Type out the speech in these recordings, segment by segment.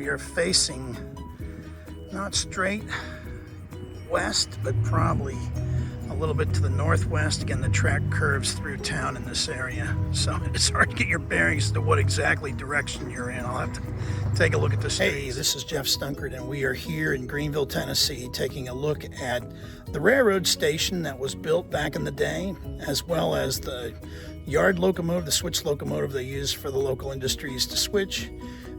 we are facing not straight west, but probably a little bit to the northwest. Again, the track curves through town in this area, so it's hard to get your bearings to what exactly direction you're in. I'll have to take a look at this. Hey, this is Jeff Stunkard, and we are here in Greenville, Tennessee, taking a look at the railroad station that was built back in the day, as well as the yard locomotive, the switch locomotive they use for the local industries to switch,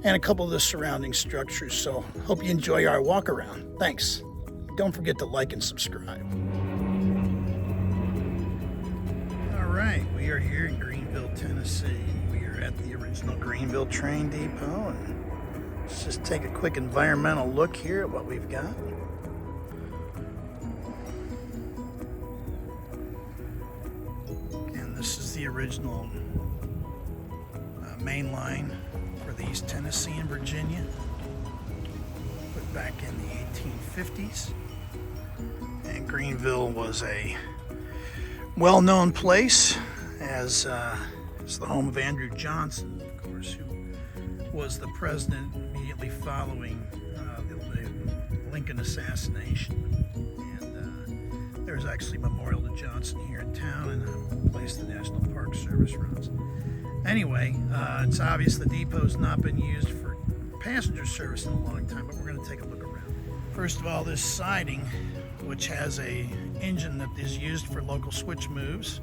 and a couple of the surrounding structures. So hope you enjoy our walk around. Thanks. Don't forget to like and subscribe. All right, we are here in Greenville, Tennessee. We are at the original Greenville train depot, and let's just take a quick environmental look here at what we've got. Again, this is the original main line for the East Tennessee and Virginia, put back in the 1850s. And Greenville was a well-known place as the home of Andrew Johnson, of course, who was the president immediately following the Lincoln assassination. And there's actually a memorial to Johnson here in town, and a place the National Park Service runs. Anyway, it's obvious the depot's not been used for passenger service in a long time, but we're going to take a look around. First of all, this siding, which has a engine that is used for local switch moves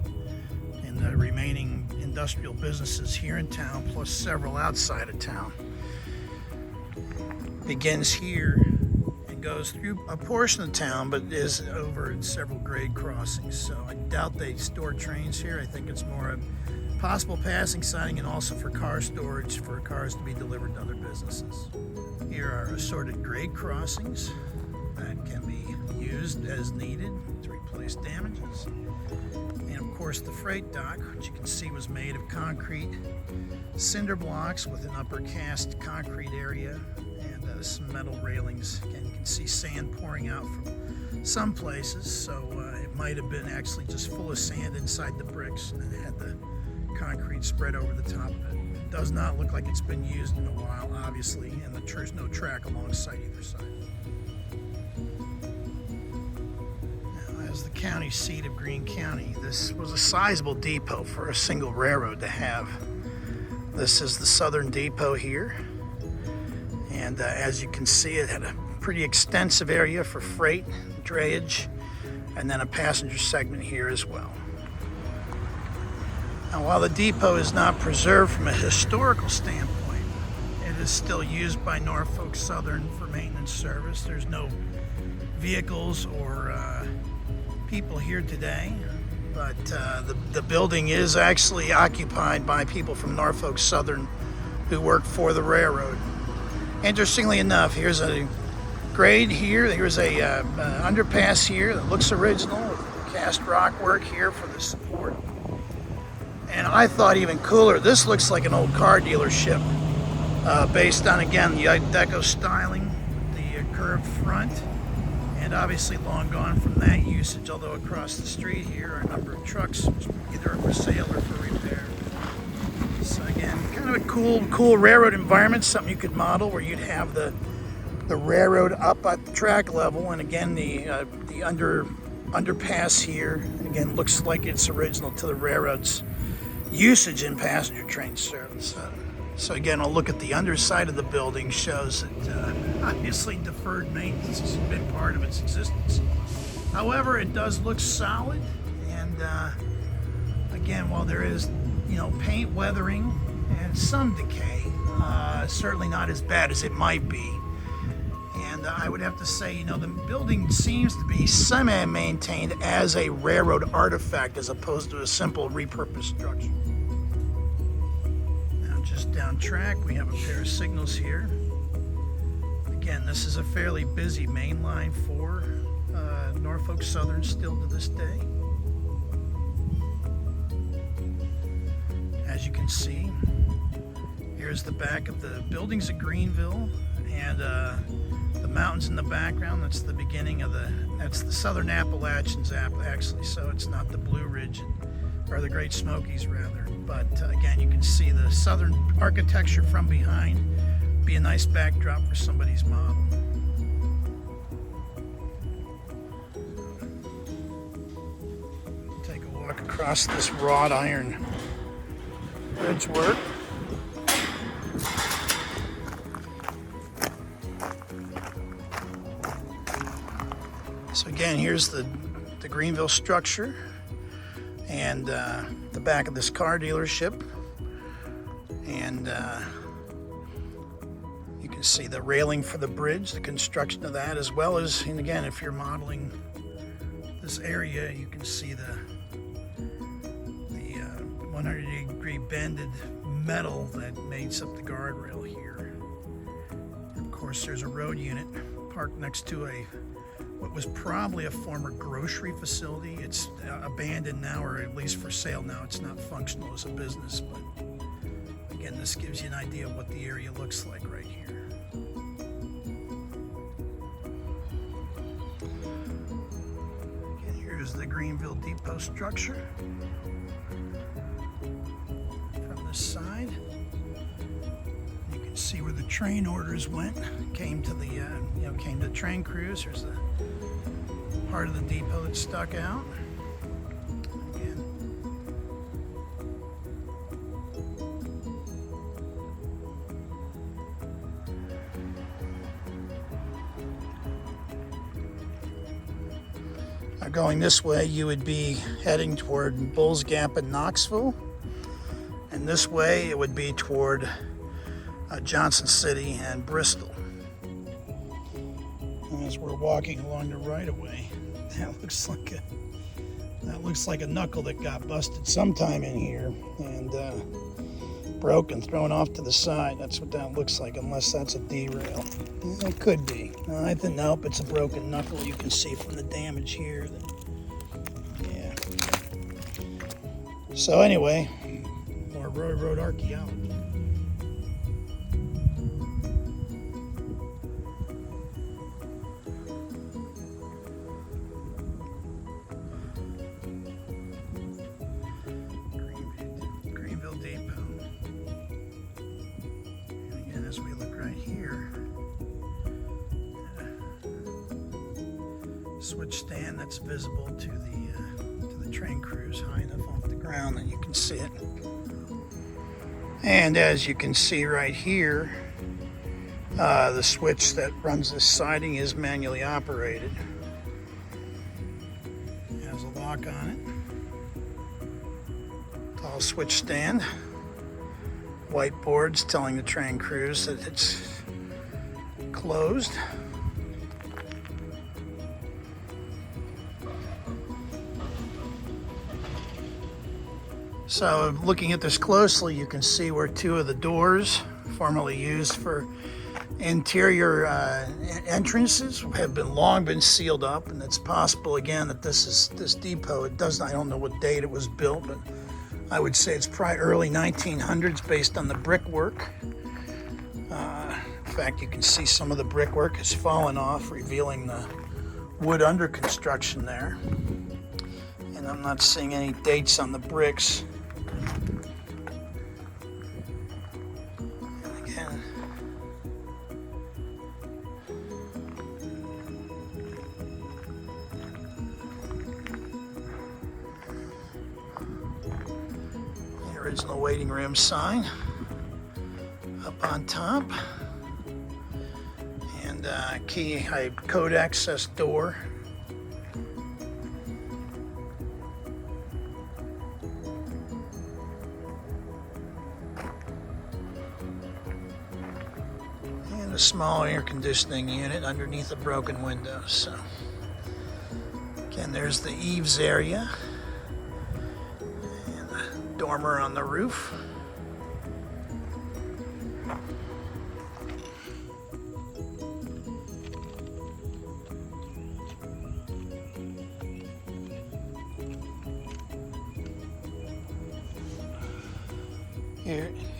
in the remaining industrial businesses here in town, plus several outside of town, begins here and goes through a portion of town, but is over at several grade crossings. So I doubt they store trains here. I think it's more a possible passing siding, and also for car storage, for cars to be delivered to other businesses. Here are assorted grade crossings that can be used as needed to replace damages. And of course the freight dock, which you can see was made of concrete cinder blocks with an upper cast concrete area and some metal railings. Again, you can see sand pouring out from some places, so it might have been actually just full of sand inside the bricks, and it had the concrete spread over the top of it. It does not look like it's been used in a while, obviously, and there's no track alongside either side. As the county seat of Greene County, this was a sizable depot for a single railroad to have. This is the Southern Depot here, and as you can see, it had a pretty extensive area for freight, drayage, and then a passenger segment here as well. Now, while the depot is not preserved from a historical standpoint, it is still used by Norfolk Southern for maintenance service. There's no vehicles or people here today, but the building is actually occupied by people from Norfolk Southern who work for the railroad. Interestingly enough, here's a grade here, here's a underpass here that looks original with cast rock work here for the support. And I thought even cooler, this looks like an old car dealership based on, again, the Art Deco styling, the curved front, and obviously long gone from that usage, although across the street here are a number of trucks, either for sale or for repair. So again, kind of a cool railroad environment, something you could model where you'd have the railroad up at the track level, and again the underpass here, again, looks like it's original to the railroad's usage in passenger train service. So again, a look at the underside of the building shows that obviously deferred maintenance has been part of its existence. However, it does look solid, and again, while there is, paint weathering and some decay, certainly not as bad as it might be. And I would have to say, the building seems to be semi-maintained as a railroad artifact as opposed to a simple repurposed structure. Just down track, we have a pair of signals here. Again, this is a fairly busy main line for Norfolk Southern still to this day. As you can see, here's the back of the buildings at Greenville, and the mountains in the background. That's the beginning of that's the Southern Appalachians actually, so it's not the Blue Ridge or the Great Smokies rather. But again, you can see the southern architecture from behind, be a nice backdrop for somebody's model. Take a walk across this wrought iron bridge work. So again, here's the Greenville structure and the back of this car dealership, and you can see the railing for the bridge, the construction of that, as well as, and again, if you're modeling this area, you can see the 180-degree bended metal that makes up the guardrail here. Of course, there's a road unit parked next to what was probably a former grocery facility. It's abandoned now, or at least for sale now. It's not functional as a business, but again, this gives you an idea of what the area looks like right here. Again, here's the Greenville Depot structure from this side. You can see where the train orders went. Came to the came to train crews. There's the part of the depot that stuck out. Again, now going this way, you would be heading toward Bulls Gap and Knoxville, and this way it would be toward Johnson City and Bristol. And as we're walking along the right-of-way, that looks like a knuckle that got busted sometime in here and broke and thrown off to the side. That's what that looks like, unless that's a derail. It could be. I think, nope, it's a broken knuckle. You can see from the damage here. Yeah. So anyway, more road archaeology. As we look right here, switch stand that's visible to the train crews, high enough off the ground that you can see it. And as you can see right here, the switch that runs this siding is manually operated. It has a lock on it. Tall switch stand. Whiteboards telling the train crews that it's closed. So looking at this closely, you can see where two of the doors formerly used for interior entrances have long been sealed up, and it's possible again that this depot, I don't know what date it was built, but I would say it's probably early 1900s based on the brickwork. In fact, you can see some of the brickwork has fallen off, revealing the wood under construction there. And I'm not seeing any dates on the bricks. And again, original waiting room sign up on top, and key code access door. And a small air conditioning unit underneath a broken window. So again, there's the eaves area. Dormer on the roof.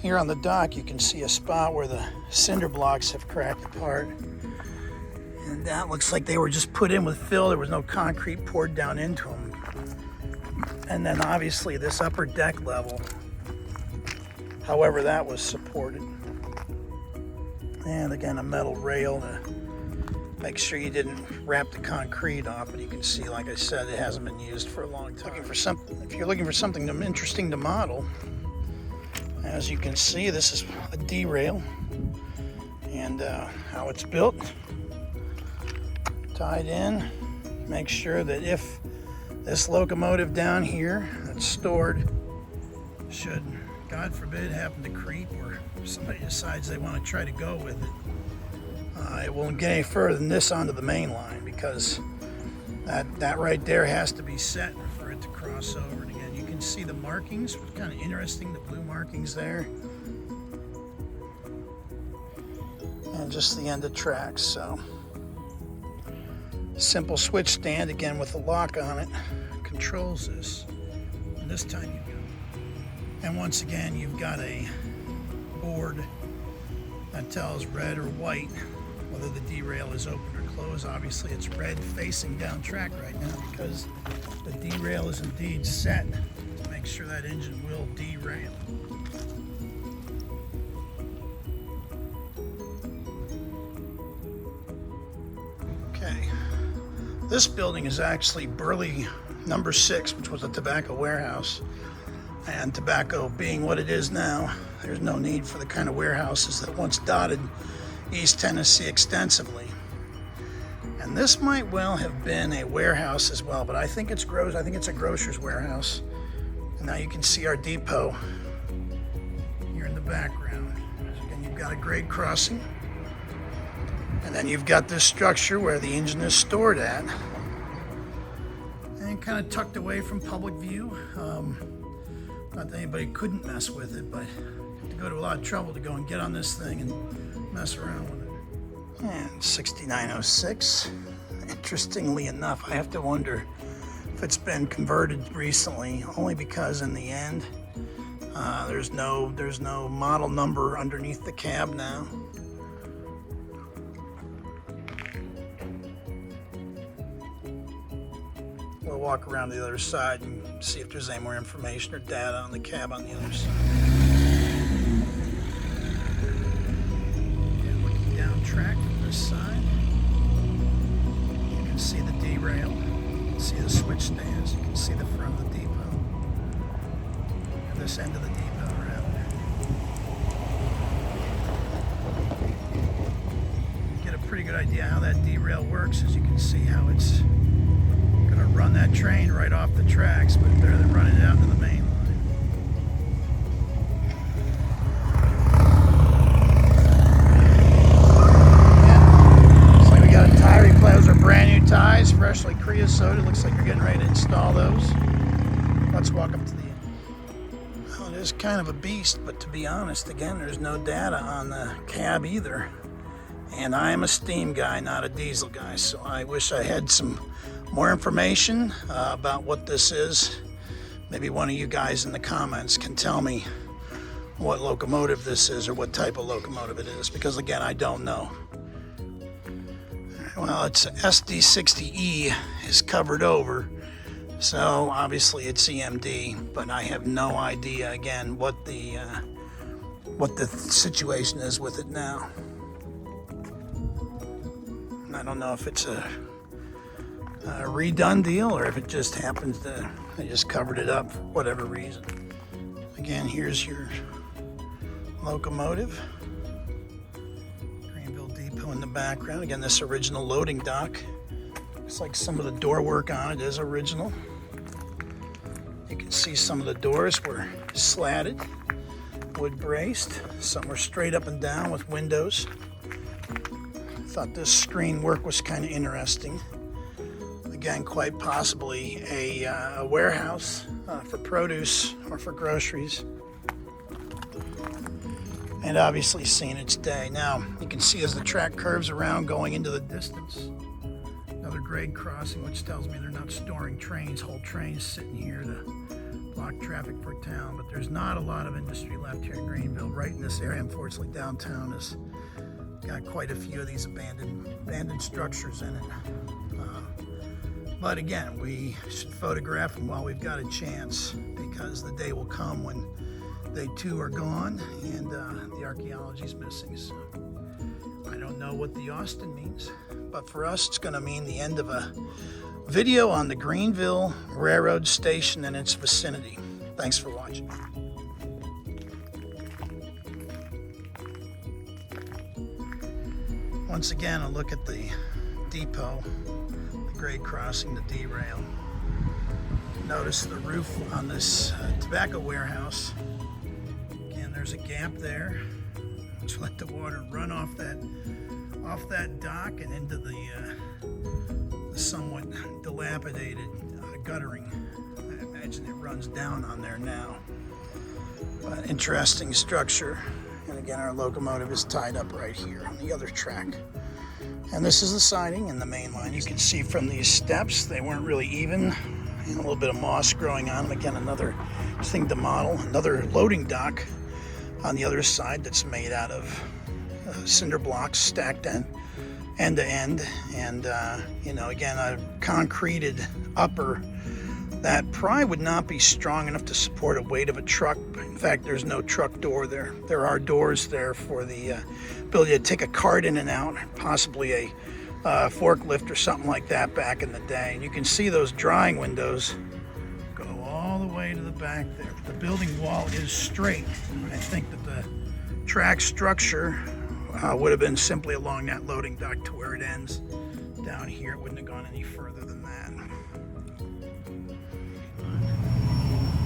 Here on the dock, you can see a spot where the cinder blocks have cracked apart. And that looks like they were just put in with fill. There was no concrete poured down into them. And then obviously this upper deck level, however that was supported. And again, a metal rail to make sure you didn't wrap the concrete off. But you can see, like I said, it hasn't been used for a long time. If you're looking for something interesting to model, as you can see, this is a D-rail, and how it's built, tied in. Make sure that if this locomotive down here that's stored should, God forbid, happen to creep, or somebody decides they want to try to go with it, it won't get any further than this onto the main line, because that right there has to be set for it to cross over. And again, you can see the markings, which is kind of interesting, the blue markings there, and just the end of tracks. So simple switch stand, again with a lock on it, controls this. And this time you go. And once again, you've got a board that tells red or white whether the derail is open or closed. Obviously it's red facing down track right now because the derail is indeed set to make sure that engine will derail. Okay, this building is actually Burley number 6, which was a tobacco warehouse. And tobacco being what it is now, there's no need for the kind of warehouses that once dotted East Tennessee extensively. And this might well have been a warehouse as well, but I think it's a grocer's warehouse. And now you can see our depot here in the background. Again, you've got a grade crossing, and then you've got this structure where the engine is stored at, and kind of tucked away from public view. Not that anybody couldn't mess with it, but you have to go to a lot of trouble to go and get on this thing and mess around with it. And 6906. Interestingly enough, I have to wonder if it's been converted recently, only because in the end, there's no model number underneath the cab now. We'll walk around to the other side and see if there's any more information or data on the cab on the other side. And looking down track from this side, you can see the derail, you can see the switch stands, you can see the front of the depot, or this end of the depot rather. You get a pretty good idea how that derail works, as you can see how it's going to run that train right off the tracks, but better than running it out to the main line. Yeah. Looks like we got a tire replay. Those are brand new ties, freshly creosoted. Looks like you're getting ready to install those. Let's walk up to the end. Well, it is kind of a beast, but to be honest, again, there's no data on the cab either. And I am a steam guy, not a diesel guy, so I wish I had some more information about what this is. Maybe one of you guys in the comments can tell me what locomotive this is or what type of locomotive it is, because again, I don't know. Well, it's SD60E is covered over, so obviously it's EMD, but I have no idea again what the situation is with it now. I don't know if it's a redone deal or if it just happens to, they just covered it up for whatever reason. Again, here's your locomotive. Greenville Depot in the background. Again, this original loading dock. Looks like some of the door work on it is original. You can see some of the doors were slatted, wood braced. Some were straight up and down with windows. Thought this screen work was kind of interesting. Again, quite possibly a warehouse for produce or for groceries. And obviously seen its day. Now, you can see as the track curves around going into the distance, another grade crossing, which tells me they're not storing trains, whole trains sitting here to block traffic for town. But there's not a lot of industry left here in Greenville. Right in this area, unfortunately, downtown has got quite a few of these abandoned structures in it. But again, we should photograph them while we've got a chance, because the day will come when they too are gone and the archaeology is missing. So I don't know what the Austin means, but for us it's going to mean the end of a video on the Greenville Railroad Station and its vicinity. Thanks for watching. Once again, a look at the depot, the grade crossing, the D-rail. Notice the roof on this tobacco warehouse. Again, there's a gap there, which let the water run off that dock and into the somewhat dilapidated guttering. I imagine it runs down on there now. But interesting structure. And again, our locomotive is tied up right here on the other track. And this is the siding and the main line. You can see from these steps, they weren't really even. And a little bit of moss growing on them. Again, another thing to model. Another loading dock on the other side that's made out of cinder blocks stacked end to end. And, again, a concreted upper that probably would not be strong enough to support a weight of a truck. In fact, there's no truck door there. There are doors there for the ability to take a cart in and out, possibly a forklift or something like that back in the day. And you can see those drying windows go all the way to the back there. The building wall is straight. I think that the track structure would have been simply along that loading dock to where it ends. Down here, it wouldn't have gone any further than that.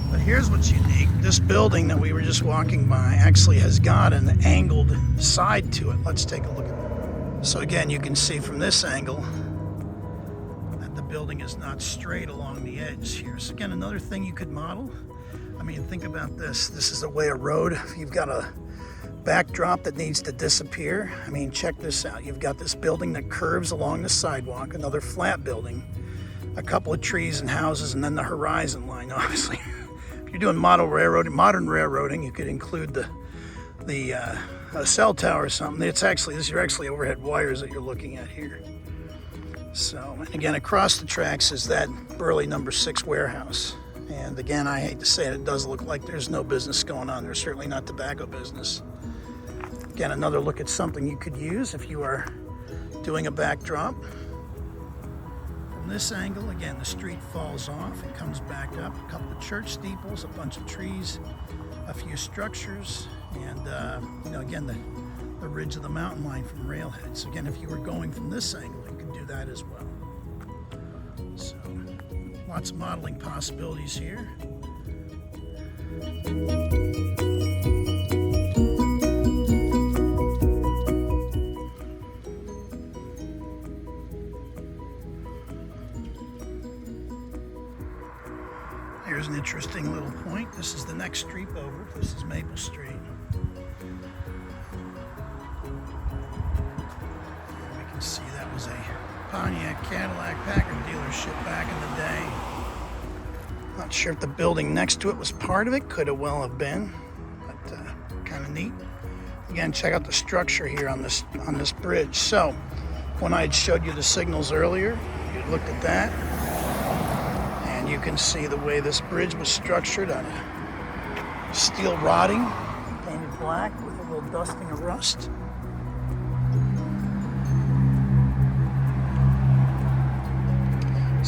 But here's what's unique. This building that we were just walking by actually has got an angled side to it. Let's take a look at it. So again, you can see from this angle that the building is not straight along the edge here. So again, another thing you could model. I mean, think about this. This is the way a road, if you've got a backdrop that needs to disappear. I mean, check this out. You've got this building that curves along the sidewalk, another flat building, a couple of trees and houses, and then the horizon line, obviously. If you're doing modern railroading, you could include the cell tower or something. These are actually overhead wires that you're looking at here. So, and again, across the tracks is that Burley number 6 warehouse. And again, I hate to say it, it does look like there's no business going on. There's certainly not tobacco business. Again, another look at something you could use if you are doing a backdrop. From this angle, again, the street falls off and comes back up. A couple of church steeples, a bunch of trees, a few structures, and again, the ridge of the mountain line from railheads. Again, if you were going from this angle, you could do that as well. So, lots of modeling possibilities here. Here's an interesting little point. This is the next street over. This is Maple Street. And we can see that was a Pontiac Cadillac Packard dealership back in the day. Not sure if the building next to it was part of it. Could have well have been, but kind of neat. Again, check out the structure here on this bridge. So, when I had showed you the signals earlier, you looked at that. You can see the way this bridge was structured on a steel rotting, painted black with a little dusting of rust.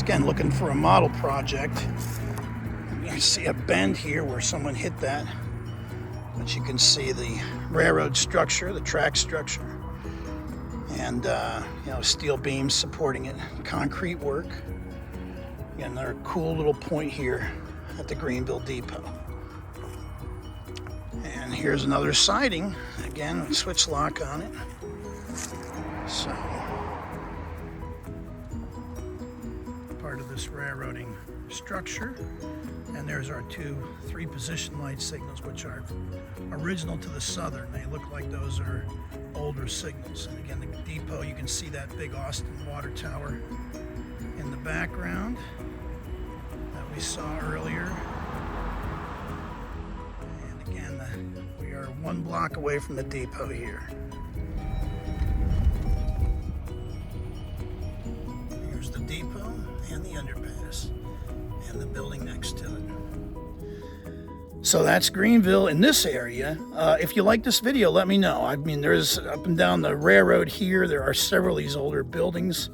Again, looking for a model project. You see a bend here where someone hit that, but you can see the railroad structure, the track structure, and steel beams supporting it, concrete work. Again, another cool little point here at the Greenville Depot. And here's another siding, again, with switch lock on it. So, part of this railroading structure. And there's our 2 3-position light signals, which are original to the southern. They look like those are older signals. And again, the depot, you can see that big Austin water tower in the background that we saw earlier. And again, we are 1 block away from the depot here. Here's the depot and the underpass and the building next to it. So that's Greenville in this area. If you like this video, let me know. I mean, there's up and down the railroad here, there are several of these older buildings.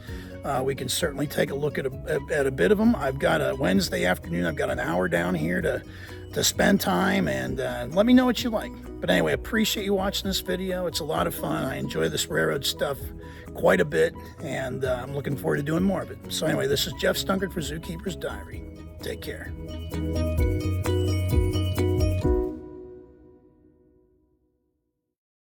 We can certainly take a look at a bit of them. I've got a Wednesday afternoon, I've got an hour down here to spend time, and let me know what you like. But anyway, appreciate you watching this video. It's a lot of fun. I enjoy this railroad stuff quite a bit, and I'm looking forward to doing more of it. So anyway, this is Jeff Stunkard for Zookeeper's Diary. Take care.